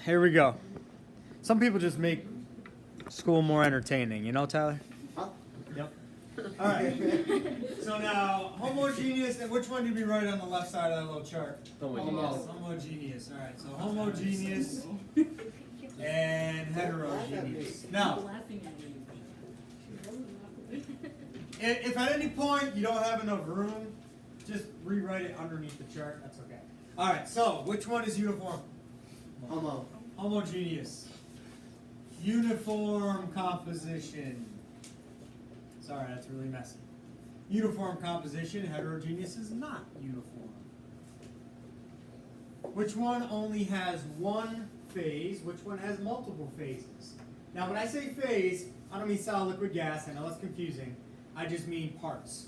here we go. Some people just make school more entertaining, you know, Tyler? Huh? Yep. All right. So now, homogeneous, and which one did we write on the left side of that little chart? Homogeneous. Homogeneous. All right. So homogeneous and heterogeneous. Now, if at any point you don't have enough room, just rewrite it underneath the chart. That's okay. All right. So, which one is uniform? Homo. Homogeneous. Uniform composition. Sorry, that's really messy. Uniform composition, heterogeneous is not uniform. Which one only has one phase? Which one has multiple phases? Now, when I say phase, I don't mean solid, liquid, gas. I know that's confusing. I just mean parts.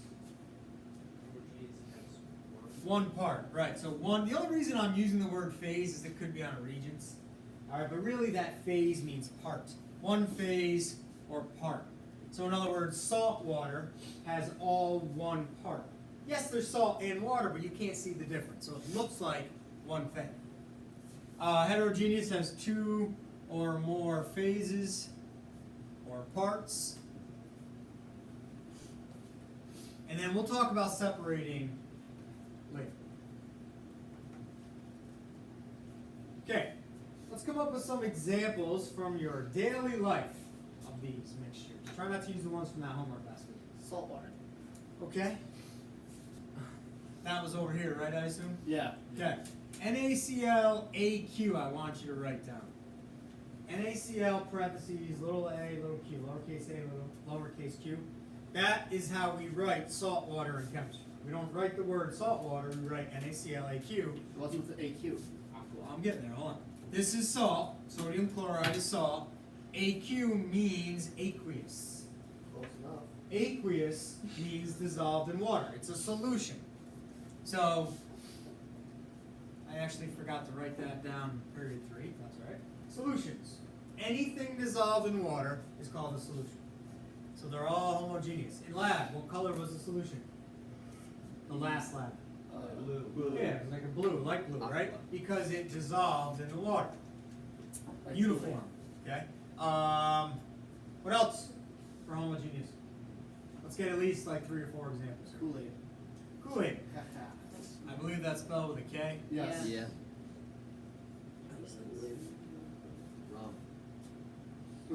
One part, right. So one, the only reason I'm using the word phase is it could be on a Regents. All right, but really that phase means part. One phase or part. So in other words, salt water has all one part. Yes, there's salt and water, but you can't see the difference. So it looks like one thing. Heterogeneous has two or more phases or parts. And then we'll talk about separating later. Okay, let's come up with some examples from your daily life of these mixtures. Try not to use the ones from that homework last week. Salt water. Okay? That was over here, right, I assume? Yeah. Okay. NaClAQ, I want you to write down. NaCl parentheses, little a, little q, lowercase a, lowercase q. That is how we write salt water in chemistry. We don't write the word salt water, we write NaClAQ. What's with the AQ? Well, I'm getting there, hold on. This is salt, sodium chloride is salt. AQ means aqueous. Close enough. Aqueous means dissolved in water. It's a solution. So, I actually forgot to write that down in period 3. That's all right. Solutions. Anything dissolved in water is called a solution. So they're all homogeneous. In lab, what color was the solution? The last lab. Blue. Yeah, it was like a blue, light blue, right? Because it dissolved in the water. Uniform. Okay. What else for homogeneous? Let's get at least like 3 or 4 examples. Kool-Aid. Kool-Aid. I believe that's spelled with a K. Yes. Yeah.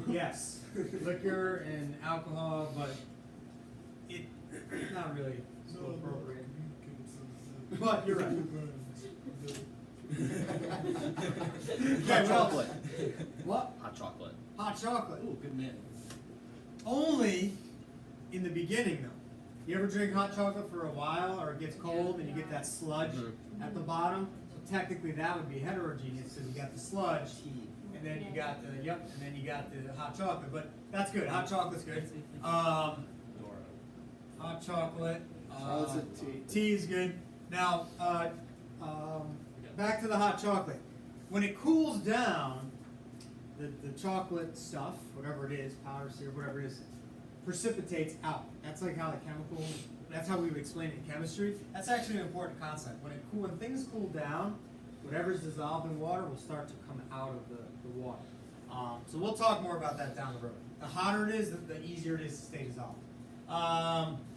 Yes. Liquor and alcohol, but it's not really so appropriate. But you're right. Hot chocolate. What? Hot chocolate. Hot chocolate. Ooh, good man. Only in the beginning, though. You ever drink hot chocolate for a while, or it gets cold and you get that sludge at the bottom? So technically, that would be heterogeneous because you got the sludge, and then you got the and then you got the hot chocolate. But that's good. Hot chocolate's good. Hot chocolate. Tea is good. Now, back to the hot chocolate. When it cools down, the chocolate stuff, whatever it is, powder, syrup, whatever it is, precipitates out. That's like how the chemical, that's how we would explain it in chemistry. That's actually an important concept. When things cool down, whatever's dissolved in water will start to come out of the water. So we'll talk more about that down the road. The hotter it is, the easier it is to stay dissolved.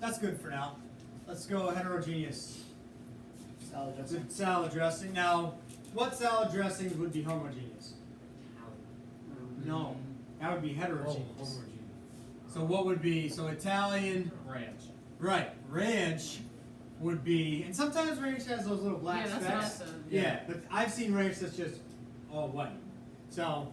That's good for now. Let's go heterogeneous. Salad dressing. Salad dressing. Now, what salad dressings would be homogeneous? No, that would be heterogeneous. So what would be, so Italian, Ranch. right, ranch would be, and sometimes ranch has those little black Yeah, that's specks. awesome. Yeah, but I've seen ranch that's just all white. So,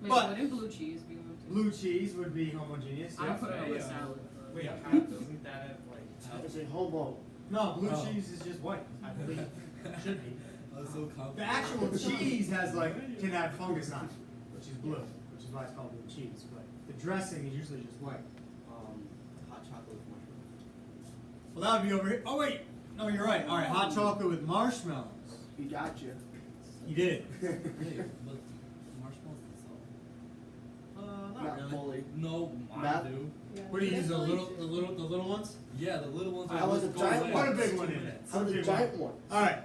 Wait, But- wouldn't blue cheese be moved to? blue cheese would be homogeneous. I Yeah. would put it on Yeah. a salad. Wait, Yeah. isn't that like It's a homo. No, blue Oh. cheese is just white, I believe. Should be. so The actual cheese has can have fungus on it, which is blue, which is why it's called blue cheese. But the dressing is usually just white. Hot chocolate with mushrooms. Well, that would be over here. Oh wait, no, you're right. All right, hot chocolate with marshmallows. You got you. You did. marshmallows and salt? Not Not really. fully. No, mine Math? do. What do you use? The little ones? Yeah, the little ones. I was a giant Put one. a big one in it. How the giant one? All right.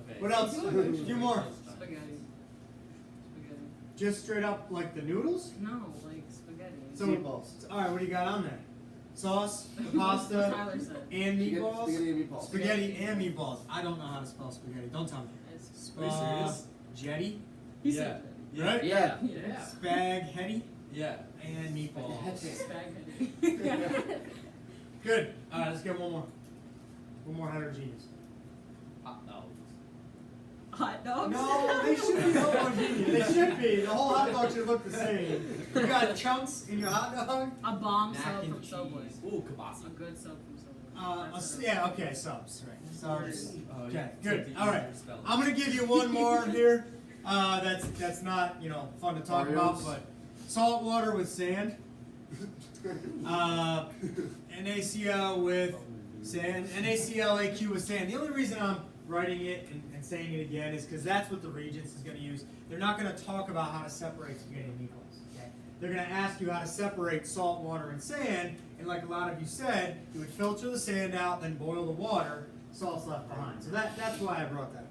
Okay. What else? A few more. Spaghetti. Spaghetti. just straight up like the noodles? No, like spaghetti. So, Meatballs. alright, what do you got on there? Sauce, pasta, Tyler said. and meatballs? Spaghetti and meatballs. Spaghetti and meatballs. I don't know how to spell spaghetti. Don't tell me. It's- Are you serious? Jetty, He Yeah. said Yeah. right? Yeah. Yeah. Spaghetti, Yeah. and meatballs. spaghetti. Good. Alright, let's get one more. One more heterogeneous. Hot dogs. Hot dogs? No, they should be homogeneous. They should be. The whole hot dog should look the same. You got chunks in your hot dog? A bomb Mac sub and from Subway. cheese. Ooh, kielbasa. A good sub from Subway. That's what Yeah, okay, subs, right. Subs. Oh, Okay, yeah. good. Take the All right. easier spelling. I'm gonna give you one more here. That's not fun to talk about, Oreos. but salt water with sand. NaCl with sand. NaClAQ with sand. The only reason I'm writing it and saying it again is because that's what the Regents is going to use. They're not going to talk about how to separate spaghetti and meatballs. Okay? They're going to ask you how to separate salt water and sand, and like a lot of you said, you would filter the sand out, then boil the water. Salt's left behind. So that's why I brought that up.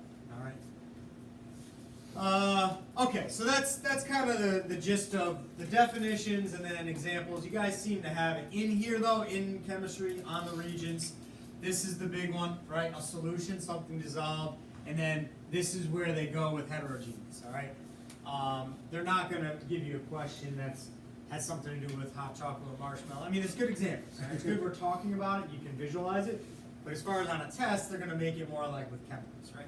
All right. Okay, so that's kind of the gist of the definitions and then examples. You guys seem to have it in here though, in chemistry, on the Regents. This is the big one, right? A solution, something dissolved, and then this is where they go with heterogeneous, all right? They're not gonna give you a question that's has something to do with hot chocolate or marshmallow. I mean, it's good examples. Right? It's good we're talking about it, you can visualize it, but as far as on a test, they're gonna make it more like with chemicals, right?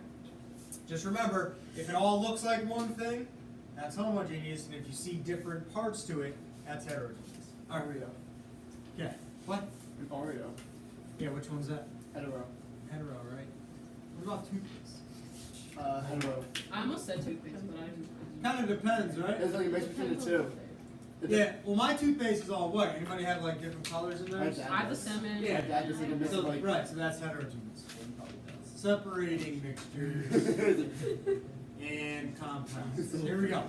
Just remember, if it all looks like one thing, that's homogeneous, and if you see different parts to it, that's heterogeneous. All right. Oreo. Okay. What? Oreo. Yeah, which one's that? Hetero. Hetero, right? What about toothpaste? Hetero. I almost said toothpaste, but I just. Kind of depends, right? It's like a mix between the two. Yeah, well, my toothpaste is all white. Anybody have like different colors in My theirs? dad I have the does. cinnamon. Yeah. My dad does like a mix So, of like. right, so that's heterogeneous. Separating mixtures and compounds. Here we go.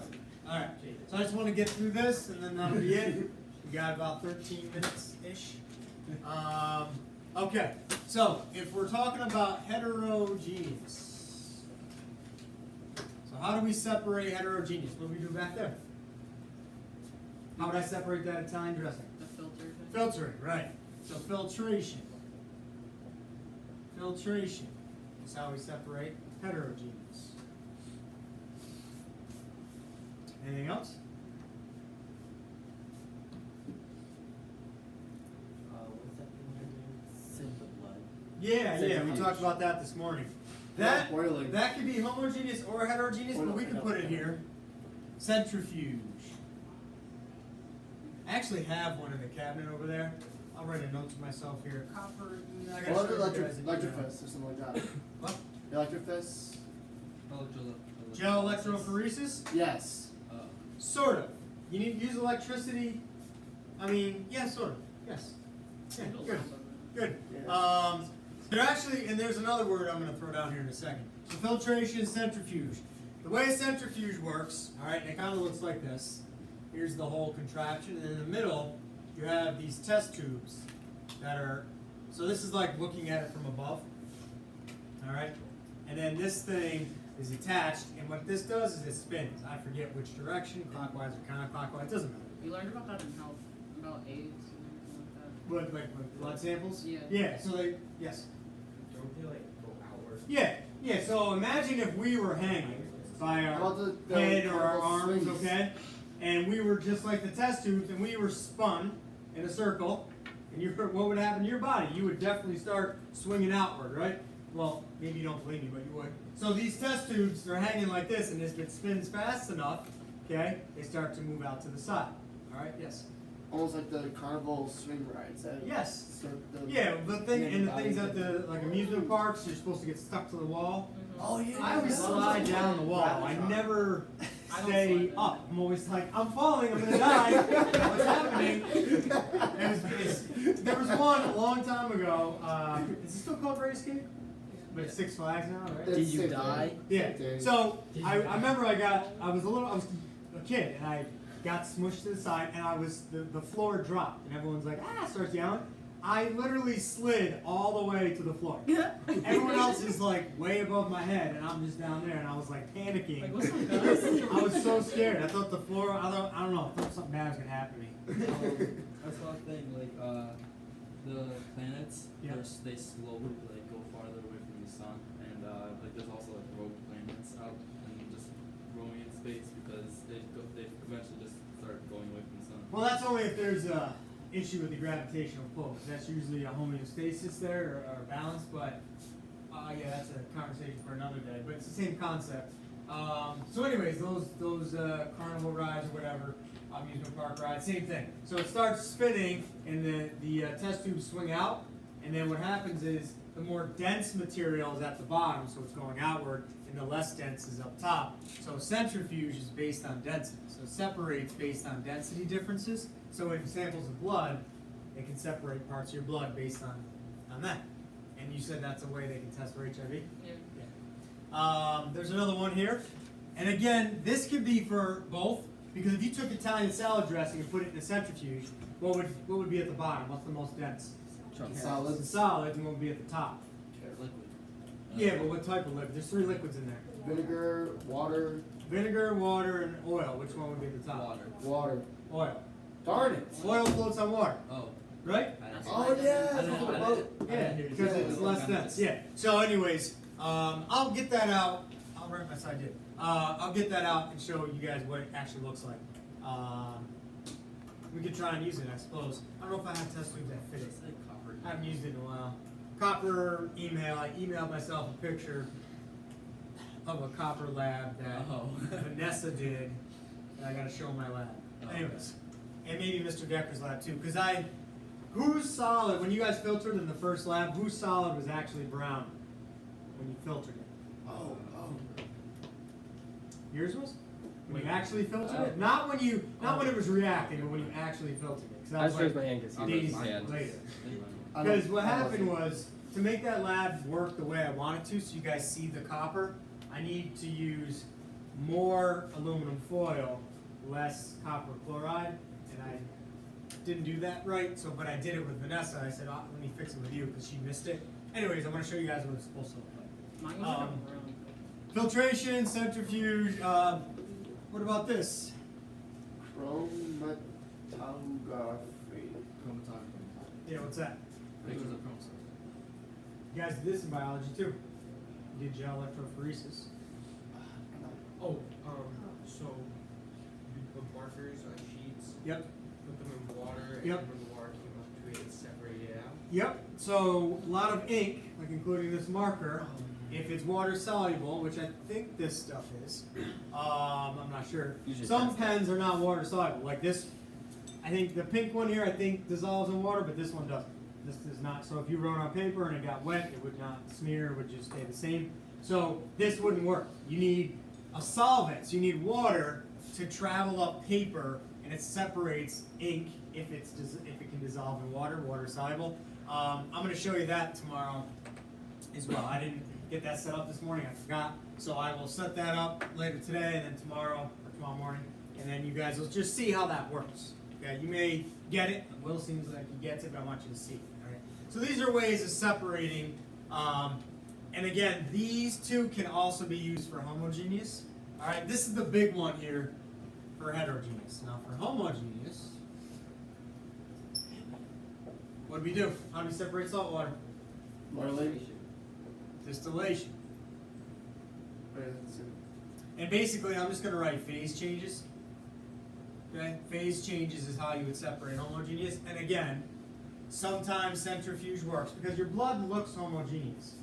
All right. So I just want to get through this, and then that'll be it. We got about 13 minutes-ish. Okay. So if we're talking about heterogeneous, so how do we separate heterogeneous? What do we do back there? How would I separate that Italian dressing? The filter thing. Filtering, right. So filtration. Filtration is how we separate heterogeneous. Anything else? What's that thing you're doing? Send the blood. Yeah, we Centrifuge. talked about that this morning. Yeah, boiling. That could be homogeneous or heterogeneous, but we can put it here. Centrifuge. I actually have one in the cabinet over there. I'll write a note to myself here. Copper. I gotta Well, show you electric guys an email. fist or something like that. What? Electric fist? Gel electrophoresis? Yes. Sort of. You need to use electricity. I mean, yeah, sort of. Yes. Yeah, good. Good. Yeah. They're actually, and there's another word I'm going to throw down here in a second. So filtration, centrifuge. The way a centrifuge works, all right, it kind of looks like this. Here's the whole contraption, and in the middle, you have these test tubes that are. So this is like looking at it from above. All right, and then this thing is attached, and what this does is it spins. I forget which direction, clockwise or counterclockwise. It doesn't matter. You learned about that in health, about AIDS and everything like that. What, like blood samples? Yeah. Yeah. So they, yes. Don't they like go outward? Yeah. Yeah. So imagine if we were hanging by How our about the head or our carpal arms, swings? okay, and we were just like the test tubes, and we were spun in a circle, and what would happen to your body? You would definitely start swinging outward, right? Well, maybe you don't believe me, but you would. So these test tubes, they're hanging like this, and if it spins fast enough, okay, they start to move out to the side. All right, yes. Almost like the carnival swing rides. Yes. The Yeah, the thing and the things body- at the like amusement parks, you're supposed to get stuck to the wall. Oh yeah. I always slide down the wall. I never I don't stay slide up. I'm always like, I'm falling, I'm gonna die. What's happening? There was one a long time ago. Is it still called Race Skate? But it's Six Flags now, right? It's Did you same die? thing. Yeah. Same thing. So I remember I was a kid, and I got smushed to the side, and the floor dropped, and everyone's like, starts yelling. I literally slid all the way to the floor. Everyone else is like way above my head, and I'm just down there, and I was like panicking. Like, what's up, guys? I was so so scared. I thought the floor. I don't know. I thought something bad was gonna happen to me. I saw a thing like the planets. Yeah. They slowly like go farther away from the sun, and like there's also like rogue planets out and just roaming in space because they eventually just start going away from the sun. Well, that's only if there's a issue with the gravitational pull. 'Cause that's usually a homeostasis there or balance. But yeah, that's a conversation for another day. But it's the same concept. So, anyways, those carnival rides or whatever, amusement park rides, same thing. So it starts spinning, and the test tubes swing out, and then what happens is the more dense material is at the bottom, so it's going outward, and the less dense is up top. So centrifuge is based on density. So it separates based on density differences. So in samples of blood, it can separate parts of your blood based on that. And you said that's a way they can test for HIV? Yeah. There's another one here. And again, this could be for both, because if you took Italian salad dressing and put it in a centrifuge, what would be at the bottom? What's the most dense? Solid. The solid, and what would be at the top? Liquid. Yeah, but what type of liquid? There's 3 liquids in there. Vinegar, water, Vinegar, water, and oil. Which one would be at the top? Water. water. Oil. Darn it. Oil floats on water, Oh. right? I didn't- Oh yeah. I didn't- I didn't- Yeah, because it's less dense. Yeah. So, anyways, I'll get that out. I'll write my side did. I'll get that out and show you guys what it actually looks like. We could try and use it, I suppose. I don't know if I have test tubes that fit it. It's like copper. I haven't used it in a while. Copper email. I emailed myself a picture of a copper lab that Oh. Vanessa did. And I got to show my lab. Oh, Anyways, and maybe Mr. Decker's lab too, because whose solid when you guys filtered in the first lab, whose solid was actually brown when you filtered it? Oh. Yours was? When you actually filtered Oh. it? Not when it was reacting, but when you actually filtered it. 'Cause that I was just raised like my hand because days my hand. later. I don't- Because what I happened wasn't- was, to make that lab work the way I wanted to, so you guys see the copper, I need to use more aluminum foil, less copper chloride, and I didn't do that right, but I did it with Vanessa. I said, let me fix it with you, because she missed it. Anyways, I'm going to show you guys what it's supposed to look like. Mine was Um, really Filtration, centrifuge, what about this? Chromatography. Chromatography. Yeah, what's that? Pictures of chrome cells. You guys did this in biology too. You did gel electrophoresis. Oh, so you put markers on sheets, Yep. put them in water, and Yep. then when the water came up to it, it separated it out. Yep, so a lot of ink, like including this marker, if it's water soluble, which I think this stuff is, I'm not sure. Usually Some test that. pens are not water soluble, like this. I think the pink one here, I think dissolves in water, but this one doesn't. This does not. So if you wrote on paper and it got wet, it would not smear, it would just stay the same. So this wouldn't work. You need a solvent, so you need water to travel up paper, and it separates ink if it can dissolve in water, water soluble. I'm going to show you that tomorrow as well. I didn't get that set up this morning, I forgot. So I will set that up later today, and then tomorrow morning, and then you guys will just see how that works. Okay, you may get it. Will seems like he gets it, but I want you to see it. All right. So these are ways of separating. And again, these two can also be used for homogeneous. All right, this is the big one here for heterogeneous. Now for homogeneous, what do we do? How do we separate salt water? Boiling. Distillation. Wait, let's see. And basically, I'm just going to write phase changes. Okay, phase changes is how you would separate homogeneous. And again, sometimes centrifuge works because your blood looks homogeneous,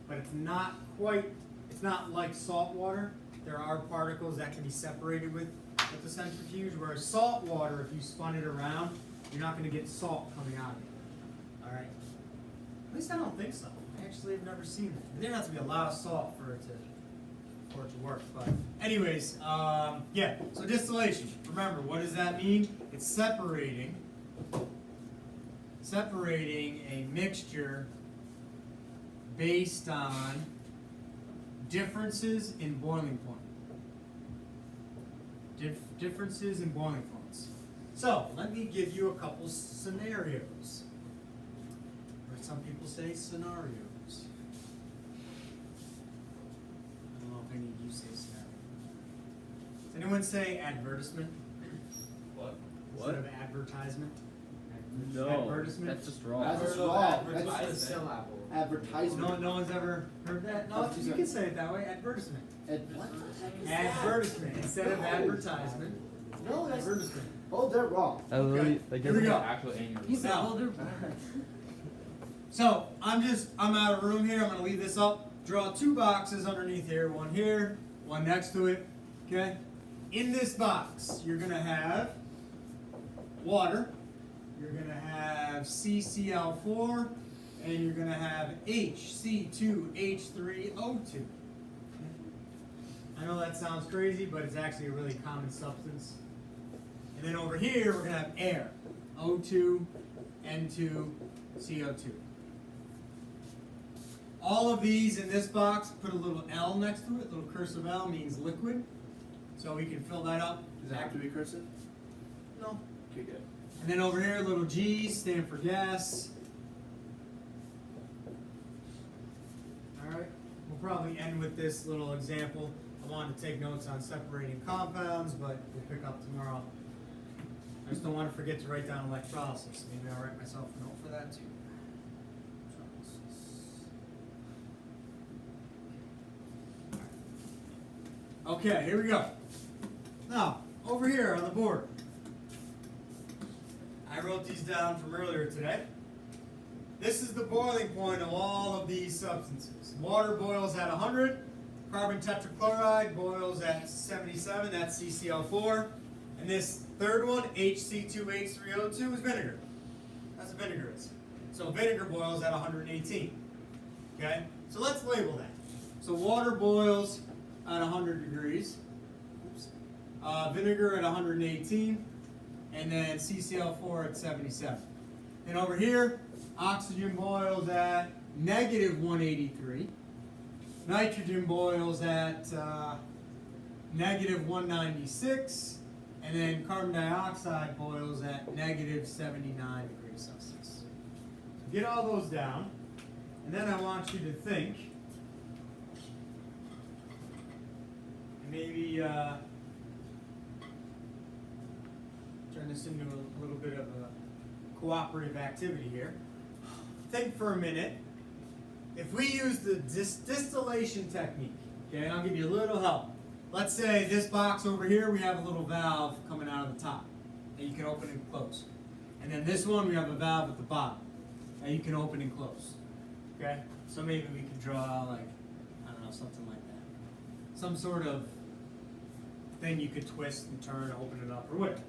but it's not quite. It's not like salt water. There are particles that can be separated with the centrifuge. Whereas salt water, if you spun it around, you're not going to get salt coming out of it. All right. At least I don't think so. I actually have never seen that. There has to be a lot of salt for it to work. But anyways, yeah. So distillation. Remember, what does that mean? It's separating a mixture based on differences in boiling point. Differences in boiling points. So let me give you a couple scenarios. Or some people say scenarios. I don't know if any of you say scenario. Anyone say advertisement What? instead of advertisement? No, Advertisement? that's just wrong. That's Or wrong. What's the That's syllable? advertisement. No one's ever heard that? No, you can say it that way, advertisement. What? Advertisement, instead of advertisement, No, that's, advertisement. oh, they're wrong. Okay, here we go. Actual aneurysm. You said, Now- well, they're. So, I'm out of room here, I'm gonna leave this up, draw two boxes underneath here, one next to it, okay? In this box, you're gonna have water, you're gonna have CCl4, and you're gonna have HC2H3O2. I know that sounds crazy, but it's actually a really common substance. And then over here, we're gonna have air, O2, N2, CO2. All of these in this box, put a little L next to it, little cursive L means liquid. So we can fill that up. Does that have to be cursive? No. Okay, good. And then over here, little G, stand for gas. Alright, we'll probably end with this little example. I wanted to take notes on separating compounds, but we'll pick up tomorrow. I just don't want to forget to write down electrolysis. Maybe I'll write myself a note for that too. Okay, here we go. Now, over here on the board, I wrote these down from earlier today. This is the boiling point of all of these substances. Water boils at 100, carbon tetrachloride boils at 77, that's CCl4. And this third one, HC2H3O2, is vinegar. That's what vinegar is. So vinegar boils at 118. Okay? So let's label that. So water boils at 100 degrees. Oops. Vinegar at 118. And then CCl4 at 77. Then over here, oxygen boils at negative 183. Nitrogen boils at negative 196. And then carbon dioxide boils at negative 79 degrees Celsius. So get all those down. And then I want you to think, and maybe turn this into a little bit of a cooperative activity here. Think for a minute. If we use the distillation technique, okay, and I'll give you a little help. Let's say this box over here, we have a little valve coming out of the top that you can open and close. And then this one, we have a valve at the bottom that you can open and close. Okay? So maybe we could draw like, I don't know, something like that. Some sort of thing you could twist and turn, open it up, or whatever.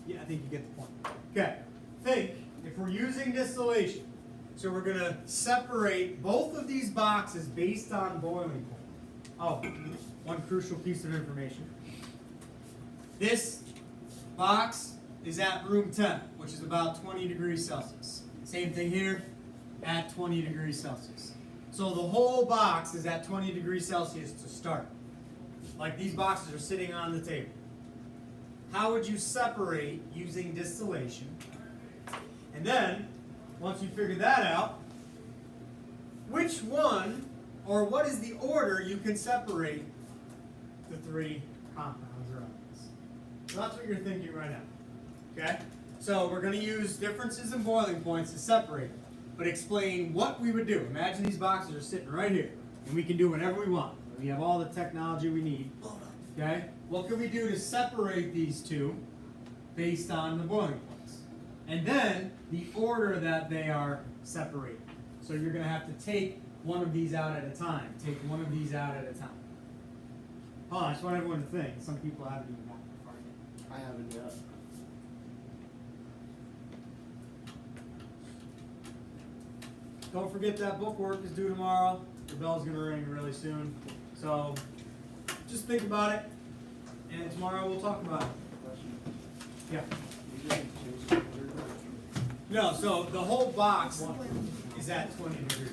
Yeah, I think you get the point. Okay. Think, if we're using distillation, so we're going to separate both of these boxes based on boiling point. Oh, one crucial piece of information. This box is at room temp, which is about 20 degrees Celsius. Same thing here, at 20 degrees Celsius. So the whole box is at 20 degrees Celsius to start. Like these boxes are sitting on the table. How would you separate using distillation? And then, once you figure that out, which one, or what is the order you can separate the three compounds or elements? So that's what you're thinking right now. Okay? So we're going to use differences in boiling points to separate them, but explain what we would do. Imagine these boxes are sitting right here, and we can do whatever we want. We have all the technology we need. Okay? What can we do to separate these two based on the boiling points? And then the order that they are separated. So you're going to have to take one of these out at a time. Take one of these out at a time. Hold on, I just want everyone to think. Some people haven't even gotten that far yet. I haven't yet. Don't forget that bookwork is due tomorrow. The bell's going to ring really soon. So just think about it. And tomorrow we'll talk about it. Question. Yeah. You didn't change the order. No, so the whole box is at 20 degrees.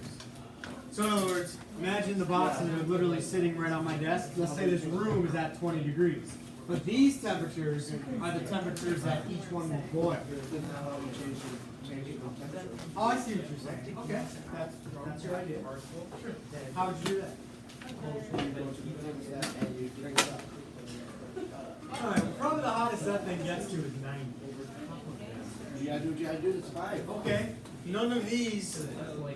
So in other words, imagine the boxes are literally sitting right on my desk. Let's say this room is at 20 degrees. But these temperatures are the temperatures that each one will boil. Then how do you change the temperature? Oh, I see what you're saying. Okay, that's your idea. Sure. How would you do that? You go to the thing, yeah, and you bring it up. that thing gets to is 90. You gotta do what you gotta do to survive. Okay, none of these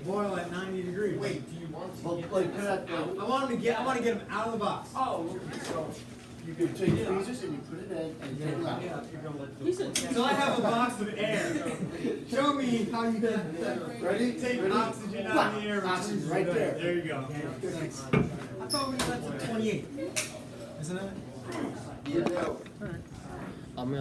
boil at 90 degrees. Wait, do you want to Well, get like, this put it out? out, I want to get them out of the box. Oh, okay, so. you can take freezers and you put it in and take it out. So I have a box of air. Show me how you can Ready? take Ready? oxygen out of the air. and Oxygen freeze right it. there. There you go. Thanks. I thought we got to 28. Isn't it? I'm